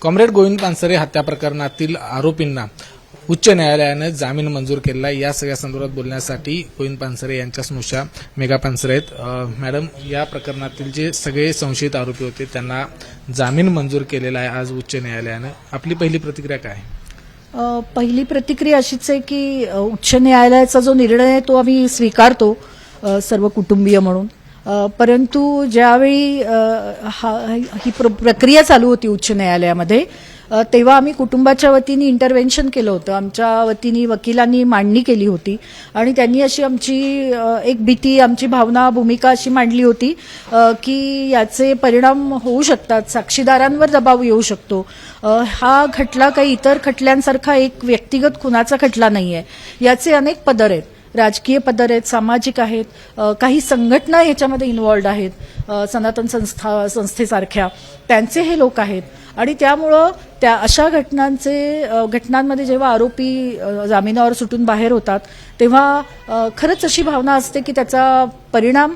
Comrade Govind Pansare हत्या प्रकरणातील आरोपींना उच्च न्यायालयाने जामीन मंजूर केला। या सगळ्या संदर्भात बोलण्यासाठी गोविंद पानसरे यांच्या स्नुषा मेघा पानसरे आहेत। मॅडम, या प्रकरणातील जे सगळे संशयित आरोपी होते त्यांना जामीन मंजूर केलेला आहे आज उच्च न्यायालयाने। आपली पहिली प्रतिक्रिया काय आहे? पहिली प्रतिक्रिया अशीच आहे की उच्च न्यायालयाचा जो निर्णय आहे तो आम्ही स्वीकारतो सर्व कुटुंबीय म्हणून। परंतु ज्यावेळी ही प्रक्रिया चालू होती उच्च न्यायालयामध्ये तेव्हा आम्ही कुटुंबाच्या वतीने इंटरव्हेन्शन केलं होतं। आमच्या वतीने वकिलांनी मांडणी केली होती आणि त्यांनी अशी आमची एक भीती, आमची भावना, भूमिका अशी मांडली होती की याचे परिणाम होऊ शकतात, साक्षीदारांवर दबाव येऊ शकतो। हा खटला काही इतर खटल्यांसारखा एक व्यक्तिगत खुनाचा खटला नाहीये। याचे अनेक पदर आहेत, राजकीय पदर आहेत, सामाजिक आहेत, काही संघटना ह्याच्यामध्ये इन्व्हॉल्ड आहेत, सनातन संस्थेसारख्या त्यांचे हे लोक आहेत आणि त्यामुळं त्या अशा घटनांमध्ये जेव्हा आरोपी जामिनावर सुटून बाहेर होतात तेव्हा खरंच अशी भावना असते की त्याचा परिणाम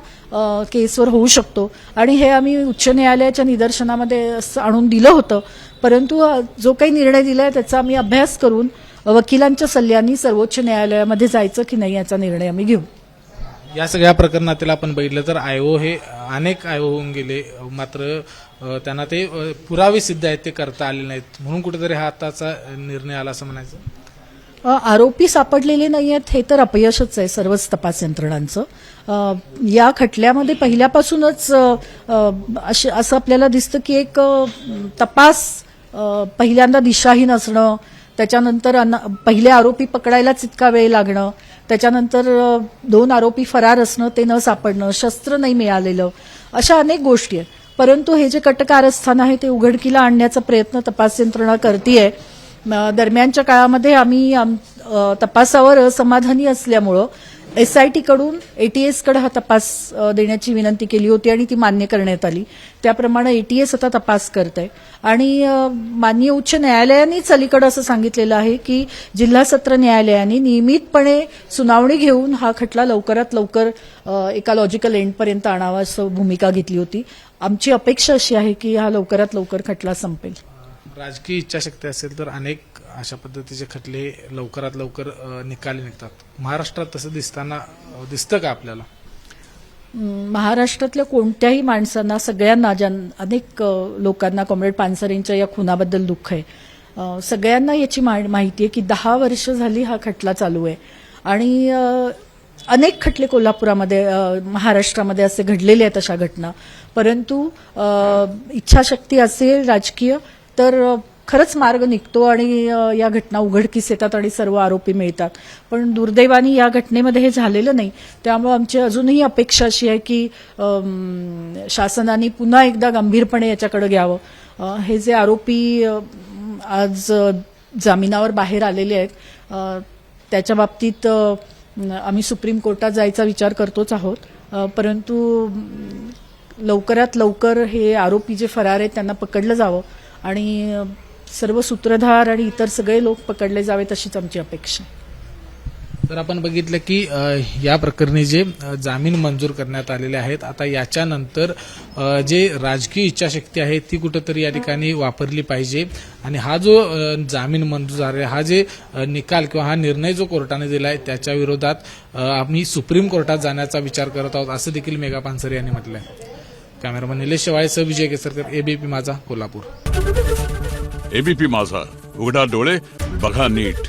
केसवर होऊ शकतो आणि हे आम्ही उच्च न्यायालयाच्या निदर्शनामध्ये आणून दिलं होतं। परंतु जो काही निर्णय दिलाय त्याचा आम्ही अभ्यास करून वकिलांच्या सल्ल्याने सर्वोच्च न्यायालयामध्ये जायचं की नाही याचा निर्णय आम्ही घेऊ। या सगळ्या प्रकरणातील आपण बघितलं तर आयओ हे अनेक आयओ होऊन गेले, मात्र त्यांना ते पुरावे सिद्ध आहेत ते करता आले नाहीत, म्हणून कुठेतरी हा आताचा निर्णय आला असं म्हणायचं। आरोपी सापडलेले नाही आहेत हे तर अपयशच आहे सर्वच तपास यंत्रणांचं। या खटल्यामध्ये पहिल्यापासूनच असं आपल्याला दिसतं की एक तपास पहिल्यांदा दिशाहीन असणं, त्याच्यानंतर पहिले आरोपी पकडायलाच इतका वेळ लागणं, त्याच्यानंतर 2 आरोपी फरार असणं, ते न सापडणं, शस्त्र नाही मिळालेलं, अशा अनेक गोष्टी आहेत। परंतु हे जे कट कारस्थान आहे ते उघडकीला आणण्याचा प्रयत्न तपास यंत्रणा करतेय। दरम्यानच्या काळामध्ये आम्ही तपासावर असमाधानी असल्यामुळं SIT कडून ATS कडे हा तपास देण्याची विनंती केली होती आणि ती मान्य करण्यात आली। त्याप्रमाणे ATS आता तपास करत आहे आणि माननीय उच्च न्यायालयानेच अलीकडे असं सांगितलेलं आहे की जिल्हा सत्र न्यायालयाने नियमितपणे सुनावणी घेऊन हा खटला लवकरात लवकर एका लॉजिकल एंडपर्यंत आणावा असं भूमिका घेतली होती। आमची अपेक्षा अशी आहे की हा लवकरात लवकर खटला संपेल। राजकीय इच्छाशक्ती असेल तर अनेक अशा पद्धतीचे खटले लवकरात लवकर निकाली निघतात। महाराष्ट्रात तसं दिसतं का आपल्याला? महाराष्ट्रातल्या कोणत्याही माणसांना, सगळ्यांना, अनेक लोकांना कॉम्रेड पानसरेंच्या या खुनाबद्दल दुःख आहे। सगळ्यांना याची माहिती आहे की 10 वर्ष झाली हा खटला चालू आहे आणि अनेक खटले कोल्हापुरामध्ये, महाराष्ट्रामध्ये असे घडलेले आहेत अशा घटना। परंतु इच्छाशक्ती असेल राजकीय तर खरंच मार्ग निघतो आणि या घटना उघडकीस येतात आणि सर्व आरोपी मिळतात। पण दुर्दैवाने या घटनेमध्ये हे झालेलं नाही, त्यामुळे आमची अजूनही अपेक्षा अशी आहे की शासनाने पुन्हा एकदा गंभीरपणे याच्याकडे घ्यावं। हे जे आरोपी आज जामिनावर बाहेर आलेले आहेत त्याच्या बाबतीत आम्ही सुप्रीम कोर्टात जायचा विचार करतोच आहोत, परंतु लवकरात लवकर हे आरोपी जे फरार आहेत त्यांना पकडलं जावं आणि सर्व सूत्रधार आणि इतर सगळे लोक पकडले जावेत अशीच आमची अपेक्षा। तर आपण बघितलं की या प्रकरणी जे जामीन मंजूर करण्यात आलेले आहेत, आता याच्यानंतर जे राजकीय इच्छाशक्ती आहे ती कुठेतरी या ठिकाणी वापरली पाहिजे आणि हा जो जामीन मंजूर झाला, हा जे निकाल किंवा हा निर्णय जो कोर्टाने दिलाय त्याच्या विरोधात आम्ही सुप्रीम कोर्टात जाण्याचा विचार करत आहोत असं देखील मेघा पानसरे यांनी म्हटलंय। कॅमेरामन निलेश शेवाळेसह विजय केसरकर, ABP माझा, कोल्हापूर। ABP माझा, उघडा डोळे बघा नीट।